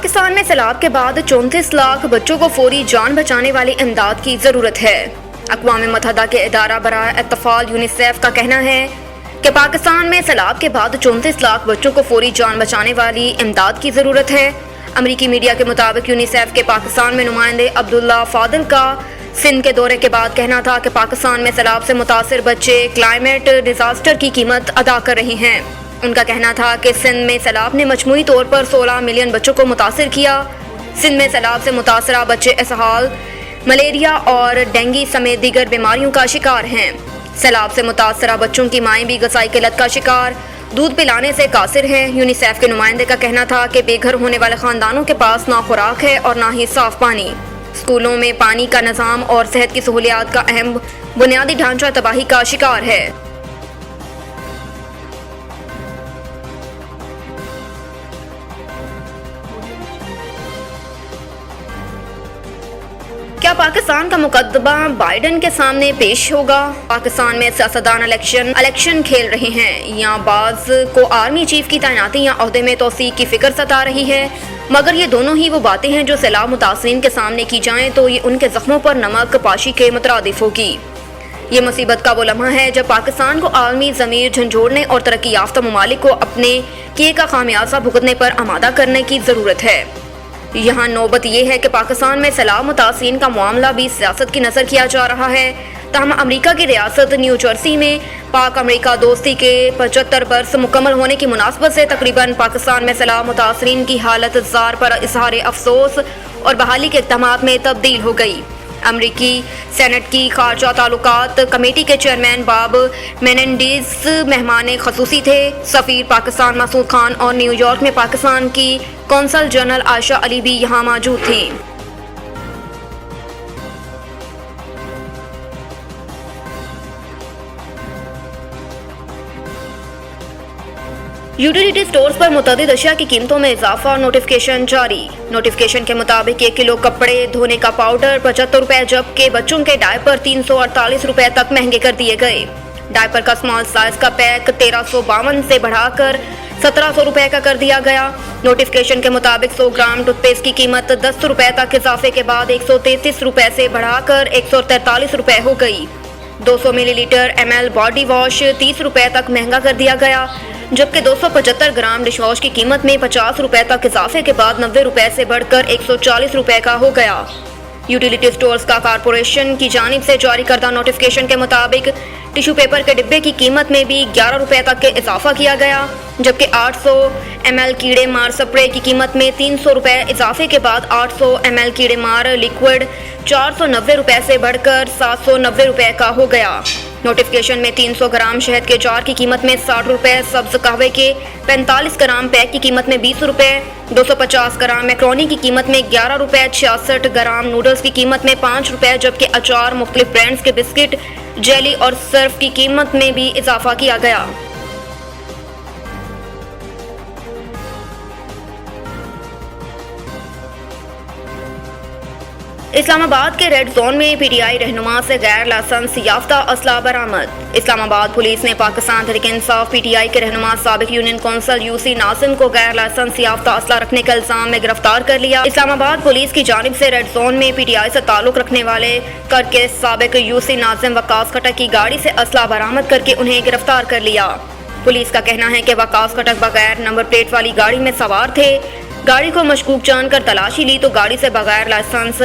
पाकिस्तान में सैलाब के बाद 34 लाख बच्चों को फौरी जान बचाने वाली इमदाद की ज़रूरत है। अक़वाम मुत्तहिदा के इदारा बराए अत्तफ़ाल यूनिसेफ का कहना है कि पाकिस्तान में सैलाब के बाद 34 लाख बच्चों को फौरी जान बचाने वाली इमदाद की ज़रूरत है। अमरीकी मीडिया के मुताबिक यूनिसेफ के पाकिस्तान में नुमाइंदे अब्दुल्ला फादिल का सिंध के दौरे के बाद कहना था कि पाकिस्तान में सैलाब से मुतासिर बच्चे क्लाइमेट डिजास्टर की कीमत अदा कर रहे हैं। उनका कहना था कि सिंध में सैलाब ने मजमूई तौर पर 16 मिलियन बच्चों को मुतासिर किया। सिंध में सैलाब से मुतासरा बच्चे इसहाल, मलेरिया और डेंगू समेत दीगर बीमारियों का शिकार हैं। सैलाब से मुतासरा बच्चों की माएँ भी गसाई किल्लत का शिकार, दूध पिलाने से कासिर हैं। यूनिसेफ के नुमाइंदे का कहना था कि बेघर होने वाले खानदानों के पास ना खुराक है और ना ही साफ पानी। स्कूलों में पानी का निज़ाम और सेहत की सहूलियात का अहम बुनियादी ढांचा तबाही का शिकार है। क्या पाकिस्तान का मुकदमा बाइडन के सामने पेश होगा? पाकिस्तान में सियासतदान इलेक्शन खेल रहे हैं या बाज को आर्मी चीफ की तैनाती या ओहदे में तौसीक की फिक्र सता रही है, मगर ये दोनों ही वो बातें हैं जो सैलाब मुतासरीन के सामने की जाएं तो ये उनके जख्मों पर नमक पाशी के मुतरादिफ होगी। ये मुसीबत का वो लम्हा है जब पाकिस्तान को आलमी ज़मीर झंझोड़ने और तरक्की याफ्ता ममालिक को अपने किए का खामियाजा भुगतने पर आमादा करने की ज़रूरत है। यहाँ नौबत यह है कि पाकिस्तान में सैलाब मुतासरीन का मामला भी सियासत की नज़र किया जा रहा है। तहम अमरीका की रियासत न्यू जर्सी में पाक अमरीका दोस्ती के 75 बरस मुकम्मल होने की मुनासबत से तकरीबन पाकिस्तान में सैलाब मुतासरीन की हालत ज़ार पर इजहार अफसोस और बहाली के इक़दामात में तब्दील हो गई। अमरीकी सेनेट की खारजा ताल्लुकात कमेटी के चेयरमैन बाब मेनेंडीज मेहमान खसूसी थे। सफ़ीर पाकिस्तान मसूद खान और न्यूयॉर्क में पाकिस्तान की कौंसल जनरल आयशा अली भी यहाँ मौजूद थी। यूटिलिटी स्टोर्स पर मुतअद्दिद अशिया की कीमतों में इजाफा, नोटिफिकेशन जारी। नोटिफिकेशन के मुताबिक 1 किलो कपड़े धोने का पाउडर 75 रुपए, जबकि बच्चों के डायपर 348 रुपए तक महंगे कर दिए गए। डायपर का स्मॉल साइज का पैक 1352 से बढ़ाकर 1700 रुपए का कर दिया गया। नोटिफिकेशन के मुताबिक 100 ग्राम टूथपेस्ट की कीमत 10 रुपए तक इजाफे के बाद 133 रुपए से बढ़ाकर 143 रुपए हो गई। 200 मिलीलीटर ml बॉडी वॉश 30 रुपए तक महंगा कर दिया गया, जबकि 275 ग्राम डिश वॉश की कीमत में 50 रुपए तक इजाफे के बाद 90 रुपए से बढ़कर 140 रुपए का हो गया। यूटिलिटी स्टोर्स का कारपोरेशन की जानिब से जारी करदा नोटिफिकेशन के मुताबिक टिश्यू पेपर के डिब्बे की कीमत में भी 11 रुपए तक के इजाफा किया गया, जबकि 800 ml कीड़े मार स्प्रे की कीमत में 300 रुपए इजाफे के बाद 800 ml कीड़े मार लिक्विड 490 रुपए से बढ़कर 790 रुपए का हो गया। नोटिफिकेशन में 300 ग्राम शहद के जार की कीमत में 60 रुपए, सब्ज कहवे के 45 ग्राम पैक की कीमत में 20 रुपए, 250 ग्राम मैक्रोनी की कीमत में 11 रुपए, 66 ग्राम नूडल्स की कीमत में 5 रुपए, जबकि अचार, मुख्तलिफ ब्रांड्स के बिस्किट, जेली और सर्फ की कीमत में भी इजाफा किया गया। इस्लामाबाद के रेड जोन में पीटीआई रहनुमा से गैर लाइसेंस याफ्ता असला बरामद। इस्लामाबाद पुलिस ने पाकिस्तान तहरीक इंसाफ पीटीआई के रहनुमा साबिक यूनियन कौंसल यूसी नासिम को गैर लाइसेंस याफ्ता असला रखने के इल्जाम में गिरफ्तार कर लिया। इस्लामाबाद पुलिस की जानिब से रेड जोन में पीटीआई से ताल्लुक रखने वाले करके साबिक यूसी नासिम वकास खटक की गाड़ी से असला बरामद करके उन्हें गिरफ्तार कर लिया। पुलिस का कहना है कि वकास खटक बगैर नंबर प्लेट वाली गाड़ी में सवार थे। गाड़ी को मशकूक जानकर तलाशी ली तो गाड़ी से बगैर लाइसेंस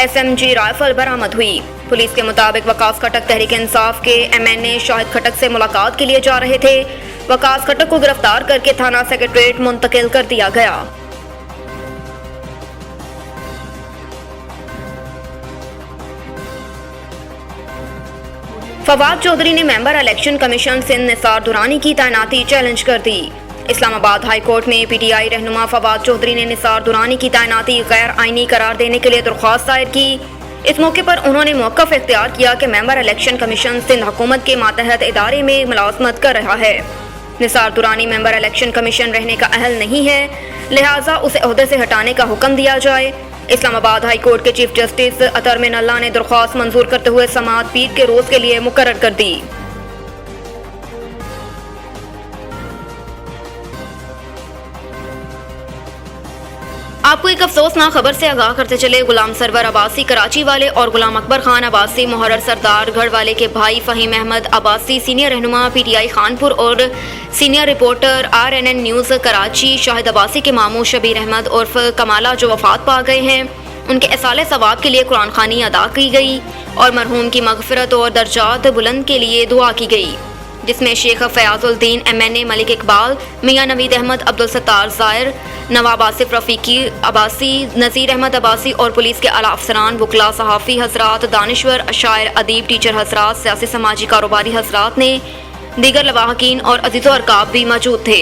SMG राइफल बरामद हुई। पुलिस के मुताबिक वकास खटक तहरीक इंसाफ के MNA शाहिद खटक से मुलाकात के लिए जा रहे थे। वकास खटक को गिरफ्तार करके थाना सेक्रेटरीट मुंतकिल कर दिया गया। फवाद चौधरी ने member election commission Sindh Nisar Durrani की तैनाती चैलेंज कर दी। इस्लामाबाद हाई कोर्ट में पीटीआई रहनुमा फवाद चौधरी ने निसार दुरानी की तैनाती गैर आईनी करार देने के लिए दरख्वास्त दायर की। इस मौके पर उन्होंने मौक़िफ़ इख्तियार किया कि मेंबर इलेक्शन कमीशन सिंध हुकूमत के मातहत इदारे में मुलाजमत कर रहा है। Nisar Durrani member election commission रहने का अहल नहीं है, लिहाजा उसे ओहदे से हटाने का हुक्म दिया जाए। इस्लामाबाद हाई कोर्ट के चीफ जस्टिस अतर मिनल्ला ने दरख्वास्त मंजूर करते हुए समाअत पीर के रोज़ के लिए मुकर्रर कर दी। आपको एक अफसोसनाक खबर से आगाह करते चले। गुलाम सरवर अब्बासी कराची वाले और गुलाम अकबर खान अब्बासी मुहर्रर सरदार गढ़ वाले के भाई फ़हीम अहमद अब्बासी सीनियर रहनुमा PTI खानपुर और senior reporter RNN news Karachi Shahid Abbasi के मामू शबीर अहमद उर्फ कमाला जो वफात पा गए हैं, उनके इसाले सवाब के लिए कुरान खानी अदा की गई और मरहूम की मगफिरत और दर्जात बुलंद के लिए दुआ की गई, जिसमें शेख फ़याज़ुद्दीन MNA मलिक इकबाल, मियाँ नवीद अहमद, अब्दुल सत्तार ज़ाहिर, नवाब आसिफ रफ़ीकी अब्बासी, नज़ीर अहमद अब्बासी और पुलिस के आला अफसरान, वकला, सहाफ़ी हजरात, दानिश्वर, शायर, अदीब, टीचर हजरात, सियासी समाजी कारोबारी हजरात ने दीगर लवाहकीन और अज़ीज़ो अरकाब भी मौजूद थे।